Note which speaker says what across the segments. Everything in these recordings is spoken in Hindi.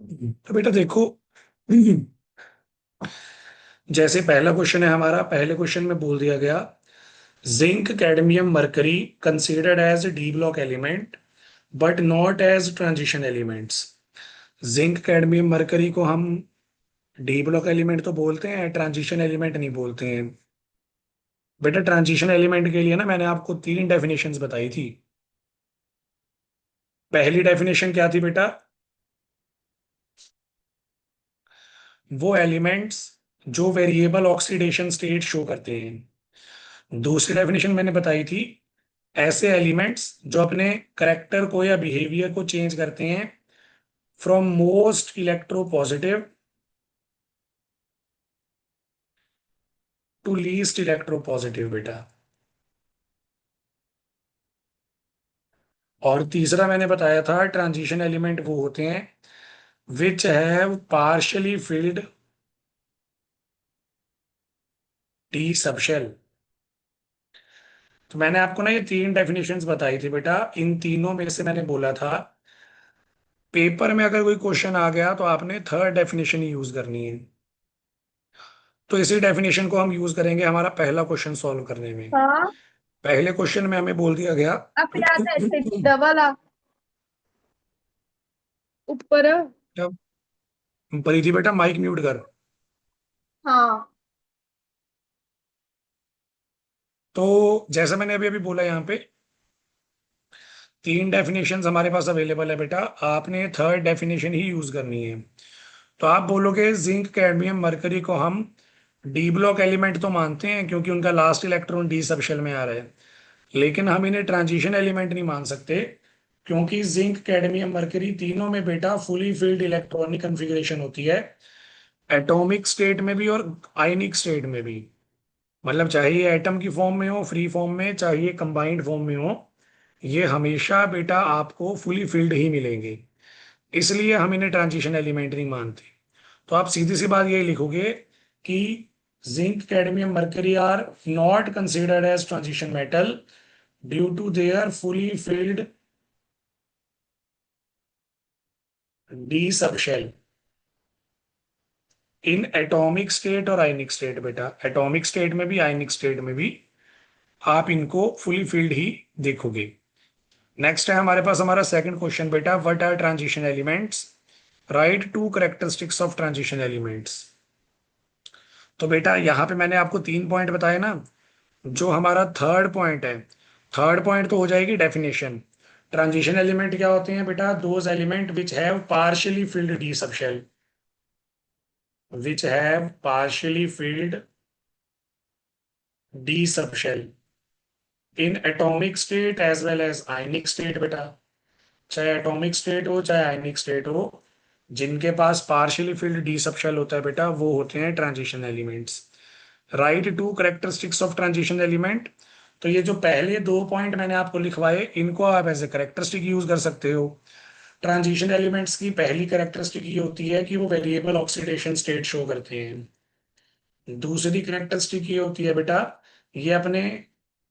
Speaker 1: तो बेटा देखो, जैसे पहला क्वेश्चन है हमारा, पहले क्वेश्चन में बोल दिया गया zinc cadmium mercury considered as D block element but not as transition elements. Zinc cadmium mercury को हम डी ब्लॉक एलिमेंट तो बोलते हैं, ट्रांजिशन एलिमेंट नहीं बोलते हैं। बेटा ट्रांजिशन एलिमेंट के लिए ना मैंने आपको तीन डेफिनेशंस बताई थी। पहली डेफिनेशन क्या थी बेटा? वो एलिमेंट्स जो वेरिएबल ऑक्सीडेशन स्टेट शो करते हैं। दूसरी डेफिनेशन मैंने बताई थी ऐसे एलिमेंट्स जो अपने करेक्टर को या बिहेवियर को चेंज करते हैं from most electropositive to least electropositive बेटा। और तीसरा मैंने बताया था ट्रांजिशन एलिमेंट वो होते हैं विच have partially field T subshell. तो मैंने आपको ना ये तीन डेफिनेशंस बताई थी बेटा, इन तीनों में से मैंने बोला था पेपर में अगर कोई क्वेश्चन आ गया तो आपने थर्ड डेफिनेशन ही यूज करनी है। तो इसी डेफिनेशन को हम यूज करेंगे हमारा पहला क्वेश्चन सॉल्व करने में।
Speaker 2: हाँ।
Speaker 1: पहले क्वेश्चन में हमें बोल दिया गया।
Speaker 2: अब याद है ऐसे डबल आ ऊपर।
Speaker 1: जब परिधि बेटा माइक म्यूट कर।
Speaker 2: हाँ।
Speaker 1: तो जैसा मैंने अभी अभी बोला यहाँ पे तीन डेफिनेशंस हमारे पास अवेलेबल है बेटा, आपने थर्ड डेफिनेशन ही यूज करनी है। तो आप बोलोगे जिंक कैडमियम मरकरी को हम डी ब्लॉक एलिमेंट तो मानते हैं क्योंकि उनका लास्ट इलेक्ट्रॉन डी सबशेल में आ रहा है, लेकिन हम इन्हें ट्रांजिशन एलिमेंट नहीं मान सकते क्योंकि जिंक कैडमियम मरकरी तीनों में बेटा फुली फिल्ड इलेक्ट्रॉनिक कन्फिग्रेशन होती है, एटॉमिक स्टेट में भी और आयनिक स्टेट में भी। मतलब चाहे ये एटम की फॉर्म में हो, फ्री फॉर्म में, चाहे ये कंबाइंड फॉर्म में हो, ये हमेशा बेटा आपको फुली फिल्ड ही मिलेंगे। इसलिए हम इन्हें ट्रांजिशन एलिमेंट नहीं मानते। तो आप सीधी सी बात यही लिखोगे कि zinc cadmium mercury are not considered as transition metal due to their fully filled d subshell in atomic state और आयनिक स्टेट। बेटा एटॉमिक स्टेट में भी आयनिक स्टेट में भी आप इनको फुली फिल्ड ही देखोगे। नेक्स्ट है हमारे पास हमारा सेकंड क्वेश्चन बेटा, what are transition elements, write two characteristics of transition elements. तो बेटा यहाँ पे मैंने आपको तीन पॉइंट बताए ना, जो हमारा थर्ड पॉइंट है, थर्ड पॉइंट तो हो जाएगी डेफिनेशन। ट्रांजिशन एलिमेंट क्या होते हैं बेटा? Those element which have partially filled d subshell, which have partially filled d subshell in atomic state as well as ionic state. बेटा चाहे एटॉमिक स्टेट हो चाहे आयनिक स्टेट हो, जिनके पास पार्शियली फिल्ड डी सबशेल होता है बेटा वो होते हैं transition elements. Write two characteristics of transition element, तो ये जो पहले दो पॉइंट मैंने आपको लिखवाए इनको आप एज ए करेक्टरिस्टिक यूज कर सकते हो। ट्रांजिशन एलिमेंट्स की पहली करेक्टरिस्टिक ये होती है कि वो वेरिएबल ऑक्सीडेशन स्टेट शो करते हैं। दूसरी करेक्टरिस्टिक ये होती है बेटा, ये अपने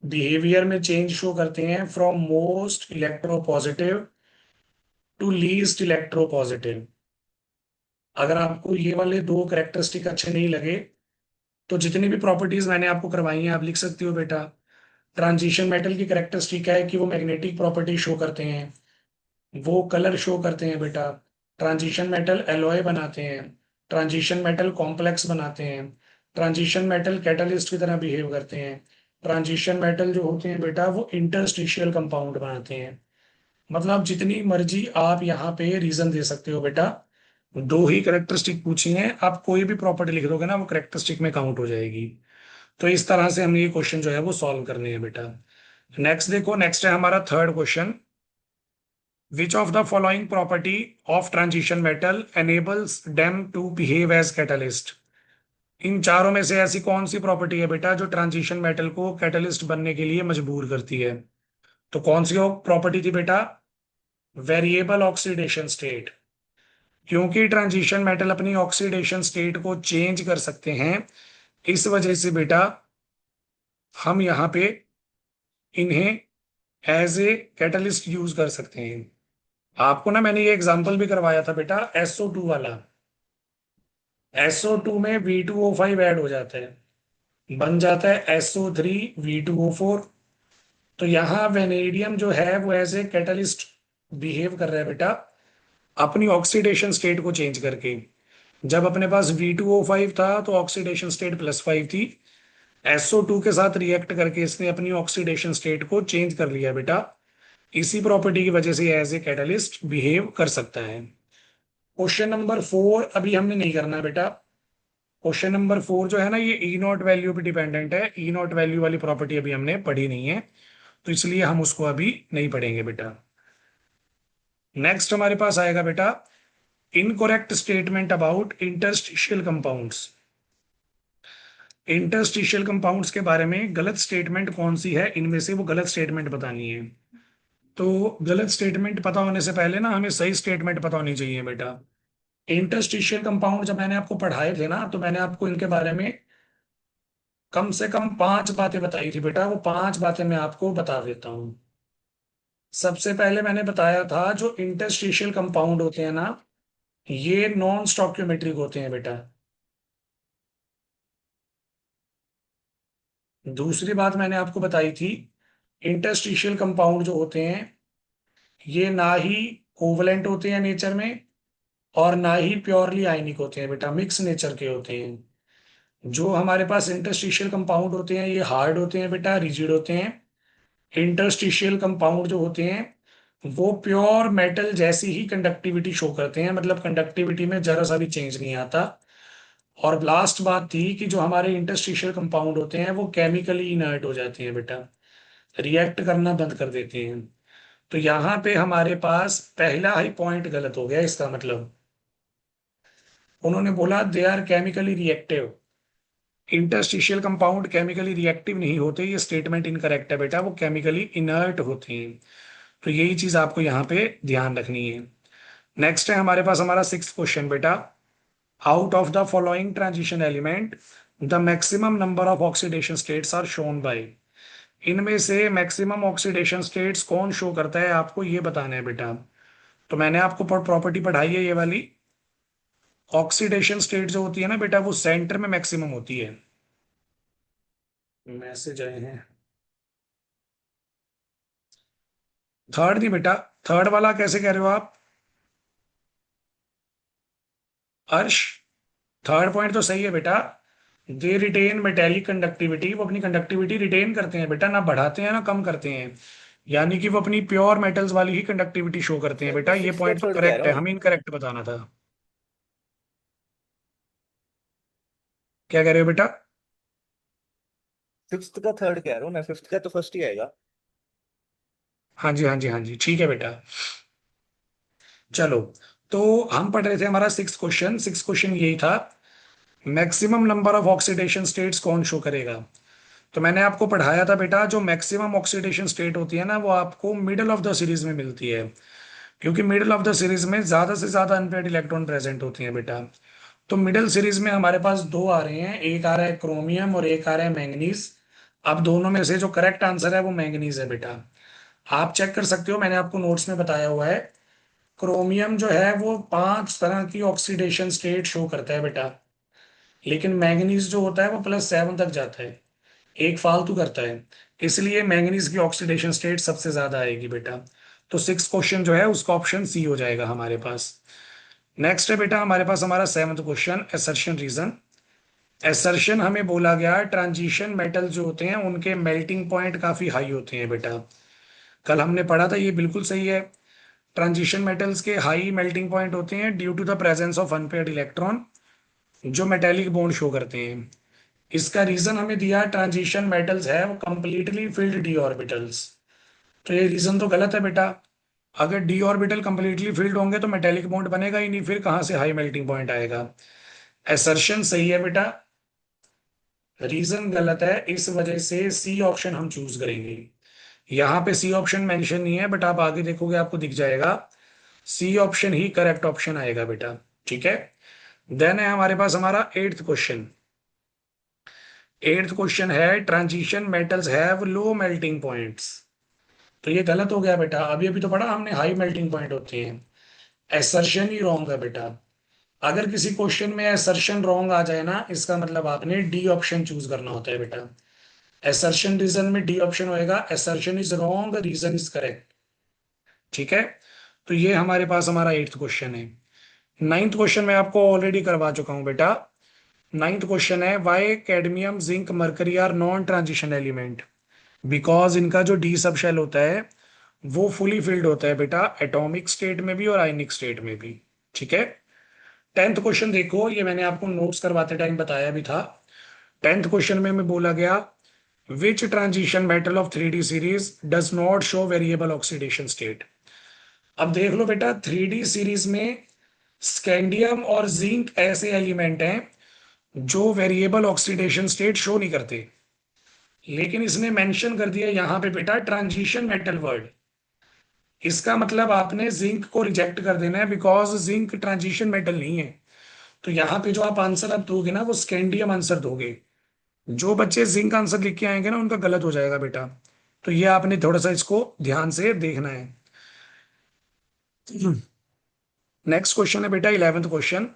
Speaker 1: बिहेवियर में चेंज शो करते हैं from most electropositive to least electropositive. अगर आपको ये वाले दो करेक्टरिस्टिक अच्छे नहीं लगे तो जितनी भी प्रॉपर्टीज मैंने आपको करवाई हैं आप लिख सकते हो बेटा। ट्रांजिशन मेटल की करेक्टरिस्टिक है कि वो मैग्नेटिक प्रॉपर्टी शो करते हैं, वो कलर शो करते हैं बेटा। ट्रांजिशन मेटल एलॉय बनाते हैं, ट्रांजिशन मेटल कॉम्प्लेक्स बनाते हैं, ट्रांजिशन मेटल कैटलिस्ट की तरह बिहेव करते हैं, ट्रांजिशन मेटल जो होते हैं बेटा वो इंटरस्टिशियल कंपाउंड बनाते हैं। मतलब जितनी मर्जी आप यहाँ पे रीजन दे सकते हो बेटा। दो ही करेक्टरिस्टिक पूछी हैं, आप कोई भी प्रॉपर्टी लिख दोगे ना वो करेक्टरिस्टिक में काउंट हो जाएगी। तो इस तरह से हम ये क्वेश्चन जो है वो सॉल्व करने हैं बेटा। नेक्स्ट देखो, नेक्स्ट है हमारा third question, which of the following property of transition metal enables them to behave as catalyst. इन चारों में से ऐसी कौन सी प्रॉपर्टी है बेटा जो ट्रांजिशन मेटल को कैटलिस्ट बनने के लिए मजबूर करती है? तो कौन सी प्रॉपर्टी थी बेटा? Variable oxidation state. क्योंकि ट्रांजिशन मेटल अपनी ऑक्सीडेशन स्टेट को चेंज कर सकते हैं, इस वजह से बेटा हम यहाँ पे इन्हें एज ए कैटलिस्ट यूज कर सकते हैं। आपको ना मैंने ये एग्जांपल भी करवाया था बेटा, SO2 वाला। SO2 में V2O5 ऐड हो जाता है, बन जाता है SO3 V2O4। तो यहाँ वेनेडियम जो है वो एज ए कैटलिस्ट बिहेव कर रहा है बेटा, अपनी ऑक्सीडेशन स्टेट को चेंज करके। जब अपने पास V2O5 था तो ऑक्सीडेशन स्टेट +5 थी, SO2 के साथ रिएक्ट करके इसने अपनी ऑक्सीडेशन स्टेट को चेंज कर लिया बेटा। इसी प्रॉपर्टी की वजह से एज ए कैटलिस्ट बिहेव कर सकता है। क्वेश्चन नंबर 4 अभी हमने नहीं करना है बेटा। क्वेश्चन नंबर 4 जो है ना, ये ई नॉट वैल्यू पे डिपेंडेंट है। ई नॉट वैल्यू वाली प्रॉपर्टी अभी हमने पढ़ी नहीं है, तो इसलिए हम उसको अभी नहीं पढ़ेंगे बेटा। नेक्स्ट हमारे पास आएगा बेटा, incorrect statement about interstitial compounds. Interstitial compounds के बारे में गलत स्टेटमेंट कौन सी है, इनमें से वो गलत स्टेटमेंट बतानी है। तो गलत स्टेटमेंट पता होने से पहले ना हमें सही स्टेटमेंट पता होनी चाहिए बेटा। इंटरस्टिशियल कंपाउंड जब मैंने आपको पढ़ाए थे ना, तो मैंने आपको इनके बारे में कम से कम 5 बातें बताई थी बेटा। वो 5 बातें मैं आपको बता देता हूँ। सबसे पहले मैंने बताया था जो इंटरस्टिशियल कंपाउंड होते हैं ना, ये नॉन स्टॉक्योमेट्रिक होते हैं बेटा। दूसरी बात मैंने आपको बताई थी, इंटरस्टिशियल कंपाउंड जो होते हैं ये ना ही कोवलेंट होते हैं नेचर में, और ना ही प्योरली आयनिक होते हैं बेटा, मिक्स नेचर के होते हैं। जो हमारे पास इंटरस्टिशियल कंपाउंड होते हैं ये हार्ड होते हैं बेटा, रिजिड होते हैं। इंटरस्टिशियल कंपाउंड जो होते हैं वो प्योर मेटल जैसी ही कंडक्टिविटी शो करते हैं, मतलब कंडक्टिविटी में जरा सा भी चेंज नहीं आता। और लास्ट बात थी कि जो हमारे इंटरस्टिशियल कंपाउंड होते हैं वो केमिकली इनर्ट हो जाते हैं बेटा, रिएक्ट करना बंद कर देते हैं। तो यहाँ पे हमारे पास पहला ही पॉइंट गलत हो गया। इसका मतलब उन्होंने बोला they are chemically reactive. Interstitial compound chemically reactive नहीं होते, ये स्टेटमेंट इनकरेक्ट है बेटा, वो केमिकली इनर्ट होते हैं। तो यही चीज आपको यहाँ पे ध्यान रखनी है। नेक्स्ट है हमारे पास हमारा 6th क्वेश्चन बेटा, out of the following transition element the maximum number of oxidation states are shown by. इनमें से मैक्सिमम ऑक्सीडेशन स्टेट्स कौन शो करता है, आपको ये बताना है बेटा। तो मैंने आपको प्रॉपर्टी पढ़ाई है ये वाली। ऑक्सीडेशन स्टेट जो होती है ना बेटा, वो सेंटर में मैक्सिमम होती है। मैसेज आए हैं। थर्ड नहीं बेटा, थर्ड वाला कैसे कह रहे हो आप अर्श? थर्ड पॉइंट तो सही है बेटा, दे रिटेन मेटेलिक कंडक्टिविटी। वो अपनी कंडक्टिविटी रिटेन करते हैं बेटा, ना बढ़ाते हैं ना कम करते हैं। यानी कि वो अपनी प्योर मेटल्स वाली ही कंडक्टिविटी शो करते हैं
Speaker 3: सर
Speaker 1: बेटा।
Speaker 3: मैं
Speaker 1: ये
Speaker 3: सिक्स का
Speaker 1: पॉइंट तो
Speaker 3: थर्ड कह
Speaker 1: करेक्ट
Speaker 3: रहा
Speaker 1: है,
Speaker 3: हूँ।
Speaker 1: हमें इनकरेक्ट बताना था। क्या कह रहे हो बेटा?
Speaker 3: सिक्स्थ का थर्ड कह रहा हूँ मैं, फिफ्थ का तो फर्स्ट ही आएगा।
Speaker 1: हाँ जी हाँ जी हाँ जी, ठीक है बेटा। चलो, तो हम पढ़ रहे थे हमारा 6th क्वेश्चन। 6th क्वेश्चन यही था, maximum number of oxidation states कौन शो करेगा। तो मैंने आपको पढ़ाया था बेटा, जो मैक्सिमम ऑक्सीडेशन स्टेट होती है ना वो आपको मिडल ऑफ द सीरीज में मिलती है, क्योंकि मिडल ऑफ द सीरीज में ज्यादा से ज्यादा अनपेयर्ड इलेक्ट्रॉन प्रेजेंट होती हैं बेटा। तो मिडल सीरीज में हमारे पास दो आ रहे हैं, एक आ रहा है क्रोमियम और एक आ रहा है मैंगनीज। अब दोनों में से जो करेक्ट आंसर है वो मैंगनीज है बेटा। आप चेक कर सकते हो, मैंने आपको नोट्स में बताया हुआ है। क्रोमियम जो है वो 5 तरह की ऑक्सीडेशन स्टेट शो करता है बेटा, लेकिन मैंगनीज जो होता है वो +7 तक जाता है, एक फालतू करता है। इसलिए मैंगनीज की ऑक्सीडेशन स्टेट सबसे ज्यादा आएगी बेटा। तो 6th क्वेश्चन जो है उसका ऑप्शन सी हो जाएगा हमारे पास। नेक्स्ट है बेटा हमारे पास हमारा 7th question, assertion reason. Assertion हमें बोला गया ट्रांजिशन मेटल जो होते हैं उनके मेल्टिंग पॉइंट काफी हाई होते हैं बेटा। कल हमने पढ़ा था, ये बिल्कुल सही है। ट्रांजिशन मेटल्स के हाई मेल्टिंग पॉइंट होते हैं due to the presence of unpaired electron जो मेटेलिक बॉन्ड शो करते हैं। इसका रीजन हमें दिया, ट्रांजिशन मेटल्स है वो कंप्लीटली फिल्ड डी ऑर्बिटल्स। तो ये रीजन तो गलत है बेटा। अगर डी ऑर्बिटल कंप्लीटली फिल्ड होंगे तो मेटेलिक बॉन्ड बनेगा ही नहीं, फिर कहां से हाई मेल्टिंग पॉइंट आएगा। एसर्शन सही है बेटा, रीजन गलत है, इस वजह से सी ऑप्शन हम चूज करेंगे। यहाँ पे सी ऑप्शन मेंशन नहीं है, बट आप आगे देखोगे आपको दिख जाएगा, सी ऑप्शन ही करेक्ट ऑप्शन आएगा बेटा। ठीक है। देन है हमारे पास हमारा 8th क्वेश्चन। 8th क्वेश्चन है transition metals have low melting points. तो ये गलत हो गया बेटा। अभी अभी तो पढ़ा हमने, हाई मेल्टिंग पॉइंट होते हैं। एसर्शन ही रॉन्ग है बेटा। अगर किसी क्वेश्चन में एसर्शन रॉन्ग आ जाए ना, इसका मतलब आपने डी ऑप्शन चूज करना होता है बेटा। एसर्शन रीजन में डी ऑप्शन होएगा, assertion is wrong, reason is correct. ठीक है। तो ये हमारे पास हमारा 8th क्वेश्चन है। 9th क्वेश्चन मैं आपको ऑलरेडी करवा चुका हूं बेटा। 9th क्वेश्चन है, why cadmium zinc mercury are non transition element. Because इनका जो डी सब शेल होता है वो फुली फिल्ड होता है बेटा, एटॉमिक स्टेट में भी और आयनिक स्टेट में भी। ठीक है। 10th क्वेश्चन देखो, ये मैंने आपको नोट्स करवाते टाइम बताया भी था। 10th क्वेश्चन में मैं बोला गया, विच transition metal of 3D series does not show variable oxidation state. अब देख लो बेटा, 3D सीरीज में स्कैंडियम और जिंक ऐसे एलिमेंट हैं जो वेरिएबल ऑक्सीडेशन स्टेट शो नहीं करते, लेकिन इसने मेंशन कर दिया यहां पे बेटा ट्रांजिशन मेटल वर्ड। इसका मतलब आपने जिंक को रिजेक्ट कर देना है, बिकॉज जिंक ट्रांजिशन मेटल नहीं है। तो यहाँ पे जो आप आंसर अब दोगे ना, वो स्कैंडियम आंसर दोगे। जो बच्चे जिंक आंसर लिख के आएंगे ना, उनका गलत हो जाएगा बेटा। तो ये आपने थोड़ा सा इसको ध्यान से देखना है। नेक्स्ट क्वेश्चन है बेटा 11th question,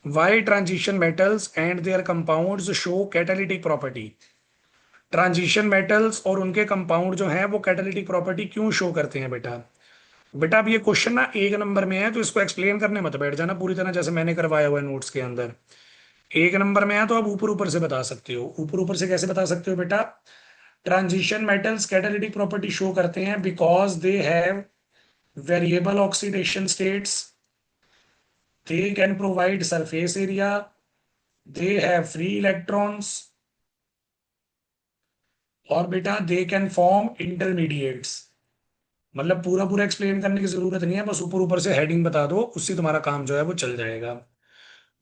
Speaker 1: why transition metals and their compounds show catalytic property. Transition metals और उनके कंपाउंड जो हैं वो कैटालिटिक प्रॉपर्टी क्यों शो करते हैं बेटा। बेटा अब ये क्वेश्चन ना 1 नंबर में है, तो इसको एक्सप्लेन करने मत बैठ जाना पूरी तरह, जैसे मैंने करवाया हुआ है नोट्स के अंदर। 1 नंबर में है तो आप ऊपर ऊपर से बता सकते हो। ऊपर ऊपर से कैसे बता सकते हो बेटा, transition metals catalytic property show करते हैं because they have variable oxidation states, they can provide surface area, they have free electrons, और बेटा दे कैन फॉर्म इंटरमीडिएट्स। मतलब पूरा पूरा एक्सप्लेन करने की जरूरत नहीं है, बस ऊपर ऊपर से हेडिंग बता दो, उससे तुम्हारा काम जो है वो चल जाएगा।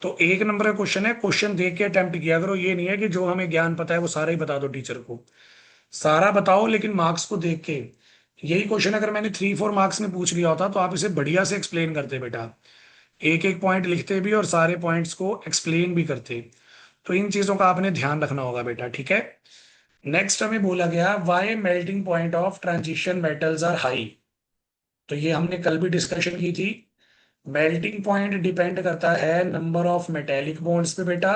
Speaker 1: तो 1 नंबर का क्वेश्चन है, क्वेश्चन देख के अटेम्प्ट किया करो। ये नहीं है कि जो हमें ज्ञान पता है वो सारा ही बता दो टीचर को। सारा बताओ लेकिन मार्क्स को देख के। यही क्वेश्चन अगर मैंने 3-4 मार्क्स में पूछ लिया होता तो आप इसे बढ़िया से एक्सप्लेन करते बेटा, एक एक पॉइंट लिखते भी और सारे पॉइंट्स को एक्सप्लेन भी करते। तो इन चीजों का आपने ध्यान रखना होगा बेटा। ठीक है। नेक्स्ट हमें बोला गया, why melting point of transition metals are high. तो ये हमने कल भी डिस्कशन की थी। मेल्टिंग पॉइंट डिपेंड करता है नंबर ऑफ मेटेलिक बॉन्ड्स पे बेटा,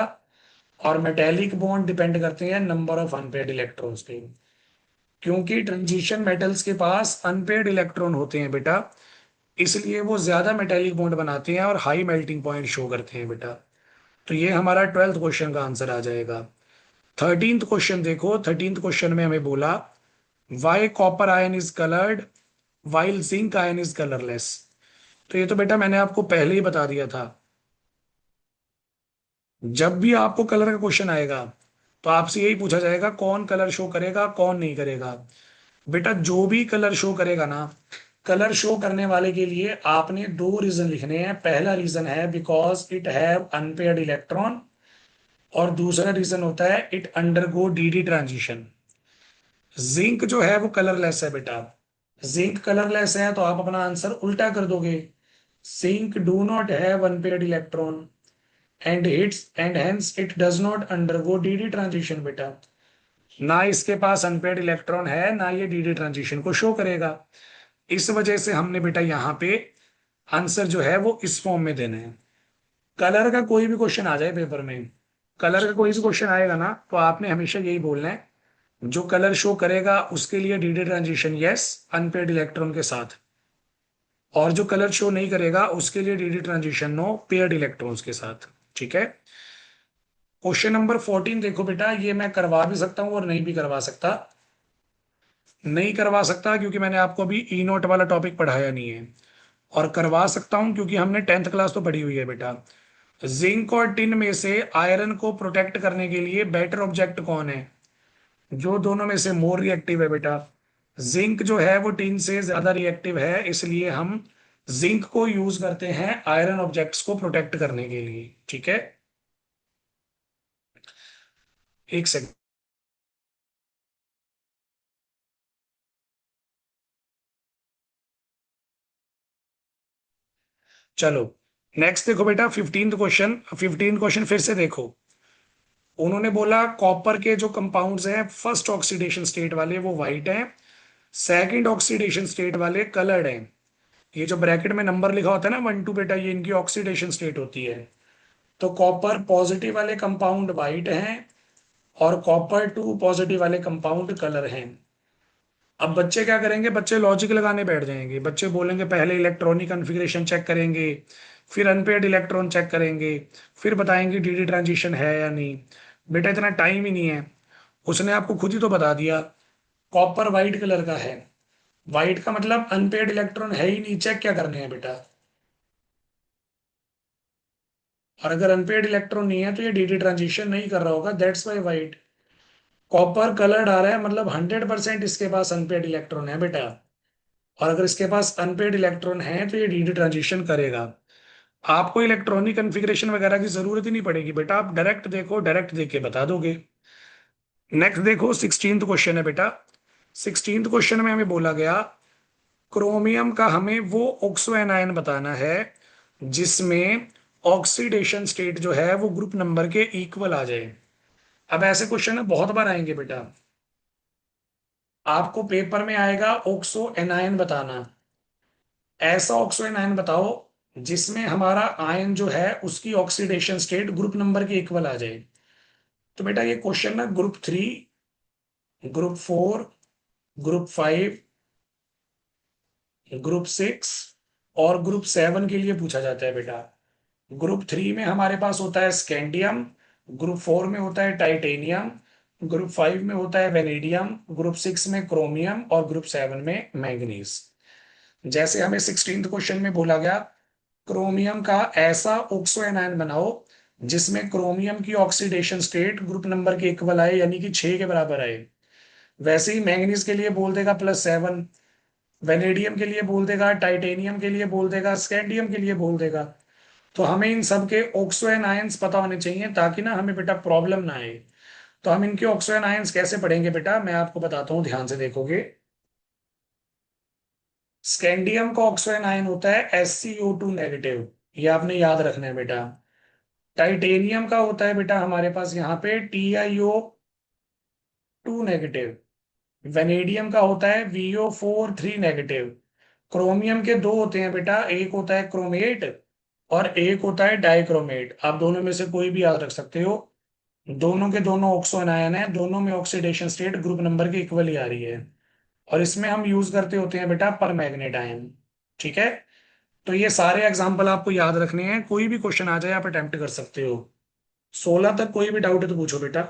Speaker 1: और मेटेलिक बॉन्ड डिपेंड करते हैं नंबर ऑफ अनपेयर्ड इलेक्ट्रॉन्स पे। क्योंकि ट्रांजिशन मेटल्स के पास अनपेयर्ड इलेक्ट्रॉन होते हैं बेटा, इसलिए वो ज्यादा मेटेलिक बॉन्ड बनाते हैं और हाई मेल्टिंग पॉइंट शो करते हैं बेटा। तो ये हमारा 12th क्वेश्चन का आंसर आ जाएगा। 13th क्वेश्चन देखो, 13th क्वेश्चन में हमें बोला, Y copper ion is coloured while zinc ion is colourless. तो ये तो बेटा मैंने आपको पहले ही बता दिया था। जब भी आपको कलर का क्वेश्चन आएगा तो आपसे यही पूछा जाएगा कौन कलर शो करेगा कौन नहीं करेगा। बेटा जो भी कलर शो करेगा ना, कलर शो करने वाले के लिए आपने 2 रीजन लिखने हैं। पहला रीजन है because it have unpaired electron, और दूसरा रीजन होता है it undergo DD transition. Zinc जो है वो कलरलेस है बेटा। जिंक कलरलेस है तो आप अपना आंसर उल्टा कर दोगे। Zinc do not have unpaired electron and hence it does not undergo DD transition बेटा। ना इसके पास अनपेयर्ड इलेक्ट्रॉन है, ना ये डीडी ट्रांजिशन को शो करेगा। इस वजह से हमने बेटा यहाँ पे आंसर जो है वो इस फॉर्म में देना है। कलर का कोई भी क्वेश्चन आ जाए पेपर में, कलर का कोई भी क्वेश्चन आएगा ना, तो आपने हमेशा यही बोलना है, जो कलर शो करेगा उसके लिए d d transition yes unpaired electron के साथ, और जो कलर शो नहीं करेगा उसके लिए d d transition no paired electrons के साथ। ठीक है। क्वेश्चन नंबर 14 देखो बेटा, ये मैं करवा भी सकता हूं और नहीं भी करवा सकता। नहीं करवा सकता क्योंकि मैंने आपको अभी ई नोट वाला टॉपिक पढ़ाया नहीं है, और करवा सकता हूं क्योंकि हमने 10th क्लास तो पढ़ी हुई है बेटा। जिंक और टिन में से आयरन को प्रोटेक्ट करने के लिए बेटर ऑब्जेक्ट कौन है, जो दोनों में से मोर रिएक्टिव है बेटा। जिंक जो है वो टिन से ज्यादा रिएक्टिव है, इसलिए हम जिंक को यूज करते हैं आयरन ऑब्जेक्ट्स को प्रोटेक्ट करने के लिए। ठीक है। एक सेकंड। चलो नेक्स्ट देखो बेटा 15th क्वेश्चन फिर से देखो। उन्होंने बोला कॉपर के जो कंपाउंड्स हैं फर्स्ट ऑक्सीडेशन स्टेट वाले वो व्हाइट हैं, सेकंड ऑक्सीडेशन स्टेट वाले कलर्ड हैं। ये जो ब्रैकेट में नंबर लिखा होता है ना 1 2 बेटा, ये इनकी ऑक्सीडेशन स्टेट होती है। तो कॉपर पॉजिटिव वाले कंपाउंड वाइट हैं और कॉपर 2 पॉजिटिव वाले कंपाउंड कलर हैं। अब बच्चे क्या करेंगे, बच्चे लॉजिक लगाने बैठ जाएंगे। बच्चे बोलेंगे पहले इलेक्ट्रॉनिक कॉन्फ़िगरेशन चेक करेंगे, फिर अनपेयर्ड इलेक्ट्रॉन चेक करेंगे, फिर बताएंगे डीडी ट्रांजिशन है या नहीं। बेटा इतना टाइम ही नहीं है। उसने आपको खुद ही तो बता दिया, कॉपर वाइट कलर का है। वाइट का मतलब अनपेयर्ड इलेक्ट्रॉन है ही नहीं, चेक क्या करने हैं बेटा। और अगर अनपेयर्ड इलेक्ट्रॉन नहीं है तो ये डीडी ट्रांजिशन नहीं कर रहा होगा, that's why white. Copper coloured आ रहा है मतलब 100% इसके पास अनपेयर्ड इलेक्ट्रॉन है बेटा। और अगर इसके पास अनपेयर्ड इलेक्ट्रॉन है तो ये डीडी ट्रांजिशन करेगा। आपको इलेक्ट्रॉनिक कॉन्फ़िगरेशन वगैरह की जरूरत ही नहीं पड़ेगी बेटा, आप डायरेक्ट देखो, डायरेक्ट देख के बता दोगे। नेक्स्ट देखो 16th क्वेश्चन है बेटा। 16th क्वेश्चन में हमें बोला गया क्रोमियम का हमें वो ऑक्सो एनायन बताना है जिसमें ऑक्सीडेशन स्टेट जो है वो ग्रुप नंबर के इक्वल आ जाए। अब ऐसे क्वेश्चन बहुत बार आएंगे बेटा। आपको पेपर में आएगा ऑक्सो एनायन बताना। ऐसा ऑक्सो एनायन बताओ जिसमें हमारा आयन जो है उसकी ऑक्सीडेशन स्टेट ग्रुप नंबर के इक्वल आ जाए। तो बेटा ये क्वेश्चन ना ग्रुप 3, ग्रुप 4, ग्रुप 5, ग्रुप 6 और ग्रुप 7 के लिए पूछा जाता है बेटा। ग्रुप 3 में हमारे पास होता है स्कैंडियम, ग्रुप 4 में होता है टाइटेनियम, ग्रुप 5 में होता है वेनेडियम, ग्रुप 6 में क्रोमियम और ग्रुप 7 में मैंगनीज। जैसे हमें 16th क्वेश्चन में बोला गया क्रोमियम का ऐसा ऑक्सो एनायन बनाओ जिसमें क्रोमियम की ऑक्सीडेशन स्टेट ग्रुप नंबर के इक्वल आए, यानी कि 6 के बराबर आए। वैसे ही मैंगनीज के लिए बोल देगा +7, वेनेडियम के लिए बोल देगा, टाइटेनियम के लिए बोल देगा, स्कैंडियम के लिए बोल देगा। तो हमें इन सब के ऑक्सो एनायंस पता होने चाहिए ताकि ना हमें बेटा प्रॉब्लम ना आए। तो हम इनके ऑक्सो एनायंस कैसे पढ़ेंगे बेटा, मैं आपको बताता हूँ, ध्यान से देखोगे। स्कैंडियम का ऑक्सो एनायन होता है SiO2 नेगेटिव, ये आपने याद रखना है बेटा। टाइटेनियम का होता है बेटा हमारे पास यहाँ पे TiO2 नेगेटिव। वेनेडियम का होता है VO43 नेगेटिव। क्रोमियम के दो होते हैं बेटा, एक होता है क्रोमेट और एक होता है डाइक्रोमेट। आप दोनों में से कोई भी याद रख सकते हो। दोनों के दोनों ऑक्सो एनायन है, दोनों में ऑक्सीडेशन स्टेट ग्रुप नंबर के इक्वल ही आ रही है। और इसमें हम यूज करते होते हैं बेटा पर मैग्नेट आयन। ठीक है। तो ये सारे एग्जाम्पल आपको याद रखने हैं, कोई भी क्वेश्चन आ जाए आप अटेम्प्ट कर सकते हो। 16 तक कोई भी डाउट है तो पूछो बेटा।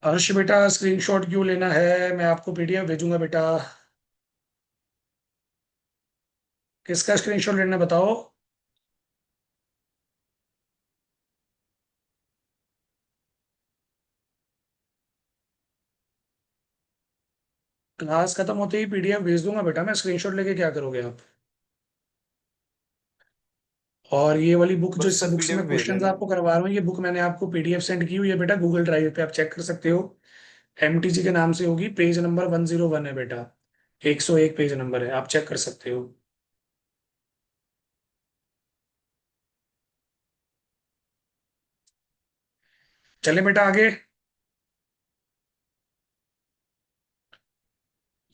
Speaker 1: हर्ष बेटा स्क्रीनशॉट क्यों लेना है, मैं आपको PDF भेजूंगा बेटा। किसका स्क्रीनशॉट लेना है बताओ। क्लास खत्म होते ही PDF भेज दूंगा बेटा मैं, स्क्रीनशॉट लेके क्या करोगे आप। और ये वाली बुक जो
Speaker 3: बस
Speaker 1: इस
Speaker 3: सर
Speaker 1: बुक्स
Speaker 3: पीडीएफ
Speaker 1: में
Speaker 3: भेज
Speaker 1: क्वेश्चंस
Speaker 3: देना।
Speaker 1: आपको करवा रहा हूँ, ये बुक मैंने आपको PDF सेंड की हुई है बेटा गूगल ड्राइव पे, आप चेक कर सकते हो। MTG के नाम से होगी, पेज नंबर 101 है बेटा। 101 पेज नंबर है, आप चेक कर सकते हो। चले बेटा आगे।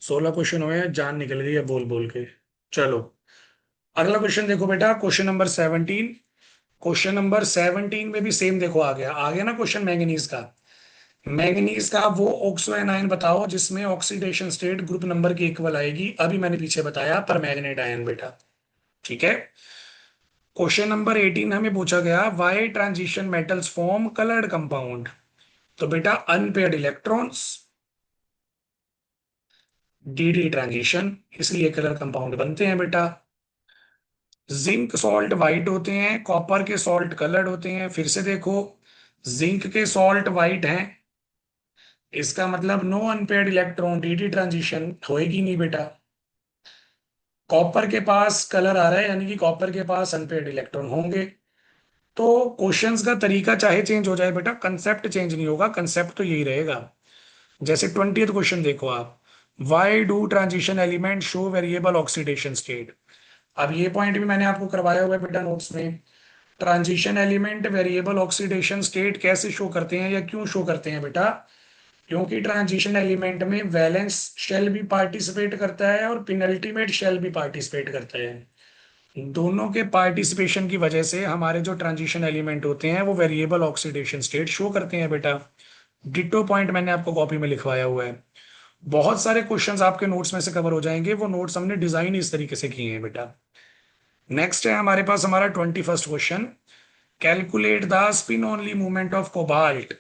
Speaker 1: 16 क्वेश्चन हुए हैं, जान निकल गई है बोल बोल के। चलो अगला क्वेश्चन देखो बेटा, क्वेश्चन नंबर 17 में भी सेम देखो, आ गया ना क्वेश्चन मैंगनीज का। मैंगनीज का वो ऑक्सो एनायन बताओ जिसमें ऑक्सीडेशन स्टेट ग्रुप नंबर की इक्वल आएगी, अभी मैंने पीछे बताया पर मैग्नेट आयन बेटा। ठीक है। क्वेश्चन नंबर 18 हमें पूछा गया why transition metals form coloured compound. तो बेटा अनपेयर्ड इलेक्ट्रॉन्स, डी ट्रांजिशन, इसलिए कलर कंपाउंड बनते हैं बेटा। जिंक सॉल्ट वाइट होते हैं, कॉपर के सॉल्ट कलर्ड होते हैं। फिर से देखो, जिंक के सॉल्ट वाइट हैं, इसका मतलब no unpaired electron, d transition होएगी नहीं बेटा। कॉपर के पास कलर आ रहा है, यानी कि कॉपर के पास अनपेयर्ड इलेक्ट्रॉन होंगे। तो क्वेश्चंस का तरीका चाहे चेंज हो जाए बेटा, कंसेप्ट चेंज नहीं होगा, कंसेप्ट तो यही रहेगा। जैसे 20th क्वेश्चन देखो आप, why do transition element show variable oxidation state. अब ये पॉइंट भी मैंने आपको करवाया हुआ है बेटा नोट्स में। Transition element variable oxidation state कैसे शो करते हैं या क्यों शो करते हैं बेटा? क्योंकि ट्रांजिशन एलिमेंट में वैलेंस शेल भी पार्टिसिपेट करता है और पिनल्टीमेट शेल भी पार्टिसिपेट करता है। दोनों के पार्टिसिपेशन की वजह से हमारे जो ट्रांजिशन एलिमेंट होते हैं वो वेरिएबल ऑक्सीडेशन स्टेट शो करते हैं बेटा। डिटो पॉइंट मैंने आपको कॉपी में लिखवाया हुआ है। बहुत सारे क्वेश्चंस आपके नोट्स में से कवर हो जाएंगे, वो नोट्स हमने डिजाइन इस तरीके से किए हैं बेटा। नेक्स्ट है हमारे पास हमारा 21st question, calculate the spin only movement of cobalt.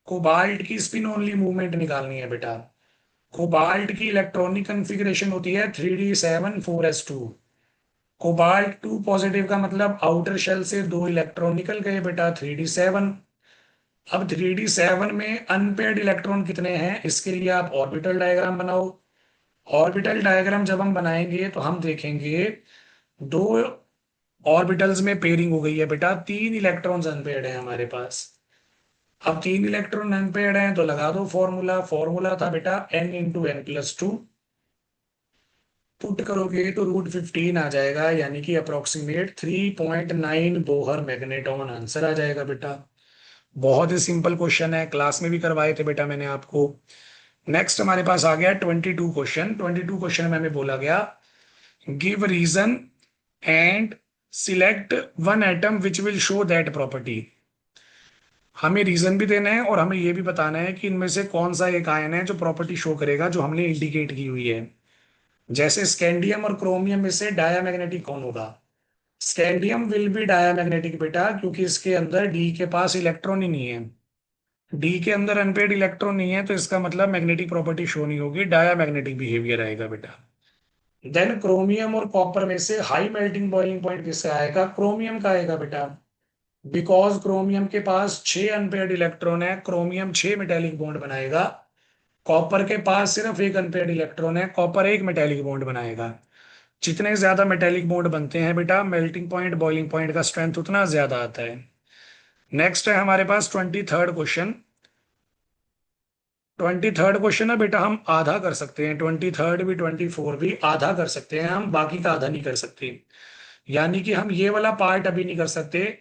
Speaker 1: Cobalt की स्पिन ओनली मूवमेंट निकालनी है बेटा। कोबाल्ट की इलेक्ट्रॉनिक कॉन्फ़िगरेशन होती है 3d7 4s2। कोबाल्ट 2 पॉजिटिव का मतलब आउटर शेल से 2 इलेक्ट्रॉन निकल गए बेटा, 3d7। अब 3d7 में अनपेयर्ड इलेक्ट्रॉन कितने हैं, इसके लिए आप ऑर्बिटल डायग्राम बनाओ। ऑर्बिटल डायग्राम जब हम बनाएंगे तो हम देखेंगे दो ऑर्बिटल्स में पेयरिंग हो गई है बेटा, 3 इलेक्ट्रॉन्स अनपेयर्ड हैं हमारे पास। अब 3 इलेक्ट्रॉन अनपेयर्ड हैं तो लगा दो फॉर्मूला, फॉर्मूला था बेटा n × n+2। पुट करोगे तो √15 आ जाएगा, यानी कि अप्रोक्सीमेट 3.9 बोहर मैग्नेटॉन आंसर आ जाएगा बेटा। बहुत ही सिंपल क्वेश्चन है, क्लास में भी करवाए थे बेटा मैंने आपको। नेक्स्ट हमारे पास आ गया 22 क्वेश्चन। 22 क्वेश्चन में हमें बोला गया give reason and select one atom which will show that property. हमें रीजन भी देना है और हमें यह भी बताना है कि इनमें से कौन सा एक आयन है जो प्रॉपर्टी शो करेगा जो हमने इंडिकेट की हुई है। जैसे स्कैंडियम और क्रोमियम में से डायामैग्नेटिक कौन होगा? स्कैंडियम विल बी डायामैग्नेटिक बेटा, क्योंकि इसके अंदर डी के पास इलेक्ट्रॉन ही नहीं है। डी के अंदर अनपेड इलेक्ट्रॉन नहीं है तो इसका मतलब मैग्नेटिक प्रॉपर्टी शो नहीं होगी, डायामैग्नेटिक बिहेवियर आएगा बेटा। देन क्रोमियम और कॉपर में से हाई मेल्टिंग बॉइलिंग पॉइंट किसका आएगा? क्रोमियम का आएगा बेटा, बिकॉज क्रोमियम के पास 6 अनपेड इलेक्ट्रॉन है, क्रोमियम 6 मेटेलिक बॉन्ड बनाएगा। कॉपर के पास सिर्फ एक अनपेड इलेक्ट्रॉन है, कॉपर एक मेटेलिक बॉन्ड बनाएगा। जितने ज्यादा मेटेलिक बॉन्ड बनते हैं बेटा, मेल्टिंग पॉइंट बॉइलिंग पॉइंट का स्ट्रेंथ उतना ज्यादा आता है। नेक्स्ट है हमारे पास 23rd क्वेश्चन। 23rd क्वेश्चन है बेटा, हम आधा कर सकते हैं, 23rd भी 24 भी आधा कर सकते हैं हम, बाकी का आधा नहीं कर सकते। यानी कि हम ये वाला पार्ट अभी नहीं कर सकते,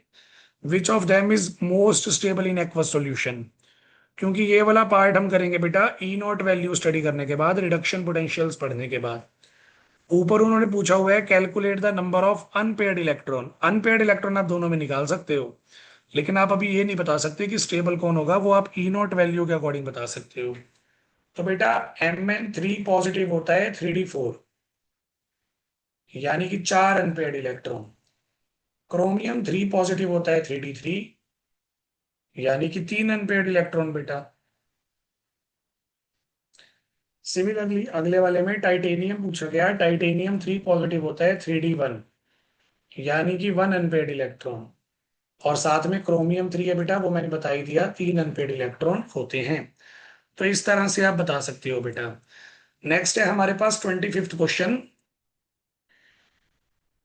Speaker 1: which of them is most stable in aqueous solution, क्योंकि ये वाला पार्ट हम करेंगे बेटा E0 वैल्यू स्टडी करने के बाद, रिडक्शन पोटेंशियल्स पढ़ने के बाद। ऊपर उन्होंने पूछा हुआ है calculate the number of unpaired electron. Unpaired electron आप दोनों में निकाल सकते हो, लेकिन आप अभी ये नहीं बता सकते कि स्टेबल कौन होगा, वो आप E0 वैल्यू के अकॉर्डिंग बता सकते हो। तो बेटा Mn3 पॉजिटिव होता है 3d4, यानी कि 4 अनपेयर्ड इलेक्ट्रॉन। क्रोमियम 3 पॉजिटिव होता है 3d3, यानी कि 3 अनपेयर्ड इलेक्ट्रॉन बेटा। सिमिलरली अगले वाले में टाइटेनियम पूछा गया, टाइटेनियम 3 पॉजिटिव होता है 3d1, यानी कि 1 अनपेयर्ड इलेक्ट्रॉन। और साथ में क्रोमियम 3 है बेटा, वो मैंने बता ही दिया, 3 अनपेयर्ड इलेक्ट्रॉन होते हैं। तो इस तरह से आप बता सकते हो बेटा। नेक्स्ट है हमारे पास 25th question,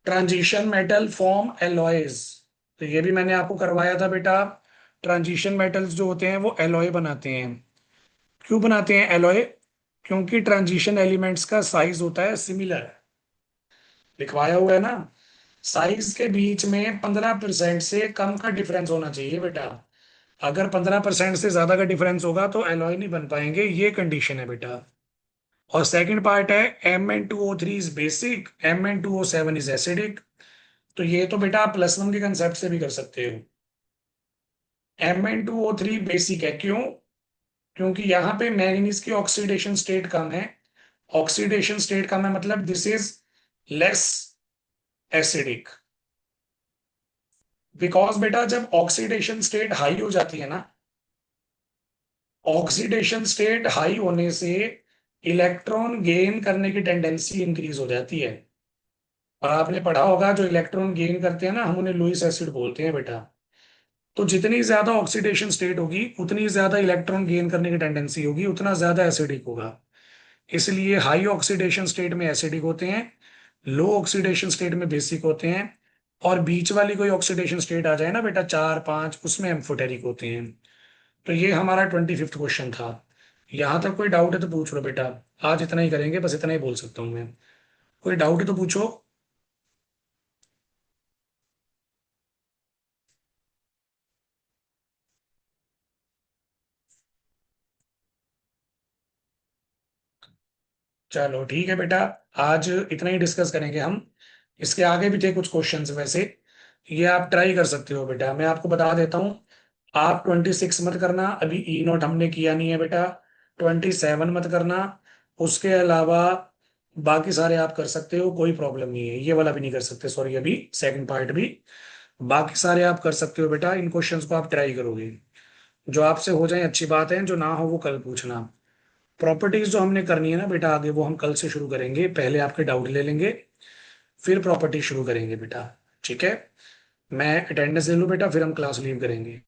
Speaker 1: transition metal form alloys. तो ये भी मैंने आपको करवाया था बेटा। ट्रांजिशन मेटल्स जो होते हैं वो एलॉय बनाते हैं। क्यों बनाते हैं एलॉय? क्योंकि ट्रांजिशन एलिमेंट्स का साइज होता है सिमिलर, लिखवाया हुआ है ना, साइज के बीच में 15% से कम का डिफरेंस होना चाहिए बेटा। अगर 15% से ज्यादा का डिफरेंस होगा तो एलॉय नहीं बन पाएंगे, ये कंडीशन है बेटा। और सेकंड पार्ट है Mn2O3 is basic, Mn2O7 is acidic. तो ये तो बेटा आप +1 के कंसेप्ट से भी कर सकते हो। Mn2O3 बेसिक है, क्यों? क्योंकि यहाँ पे मैंगनीज की ऑक्सीडेशन स्टेट कम है। ऑक्सीडेशन स्टेट कम है मतलब this is less acidic. Because बेटा जब ऑक्सीडेशन स्टेट हाई हो जाती है ना, ऑक्सीडेशन स्टेट हाई होने से इलेक्ट्रॉन गेन करने की टेंडेंसी इंक्रीज हो जाती है। और आपने पढ़ा होगा जो इलेक्ट्रॉन गेन करते हैं ना, हम उन्हें लुईस एसिड बोलते हैं बेटा। तो जितनी ज्यादा ऑक्सीडेशन स्टेट होगी उतनी ज्यादा इलेक्ट्रॉन गेन करने की टेंडेंसी होगी, उतना ज्यादा एसिडिक होगा। इसलिए हाई ऑक्सीडेशन स्टेट में एसिडिक होते हैं, लो ऑक्सीडेशन स्टेट में बेसिक होते हैं, और बीच वाली कोई ऑक्सीडेशन स्टेट आ जाए ना बेटा 4 5, उसमें एम्फोटेरिक होते हैं। तो ये हमारा 25th क्वेश्चन था। यहां तक कोई डाउट है तो पूछ लो बेटा। आज इतना ही करेंगे, बस इतना ही बोल सकता हूँ मैं। कोई डाउट है तो पूछो। चलो ठीक है बेटा, आज इतना ही डिस्कस करेंगे हम। इसके आगे भी थे कुछ क्वेश्चंस वैसे, ये आप ट्राई कर सकते हो बेटा। मैं आपको बता देता हूँ, आप 26 मत करना, अभी ई नोट हमने किया नहीं है बेटा। 27 मत करना। उसके अलावा बाकी सारे आप कर सकते हो, कोई प्रॉब्लम नहीं है। ये वाला भी नहीं कर सकते, सॉरी, अभी सेकंड पार्ट भी। बाकी सारे आप कर सकते हो बेटा, इन क्वेश्चंस को आप ट्राई करोगे। जो आपसे हो जाए अच्छी बात है, जो ना हो वो कल पूछना। प्रॉपर्टीज जो हमने करनी है ना बेटा आगे, वो हम कल से शुरू करेंगे। पहले आपके डाउट ले लेंगे, फिर प्रॉपर्टी शुरू करेंगे बेटा। ठीक है, मैं अटेंडेंस ले लूँ बेटा, फिर हम क्लास लीव करेंगे।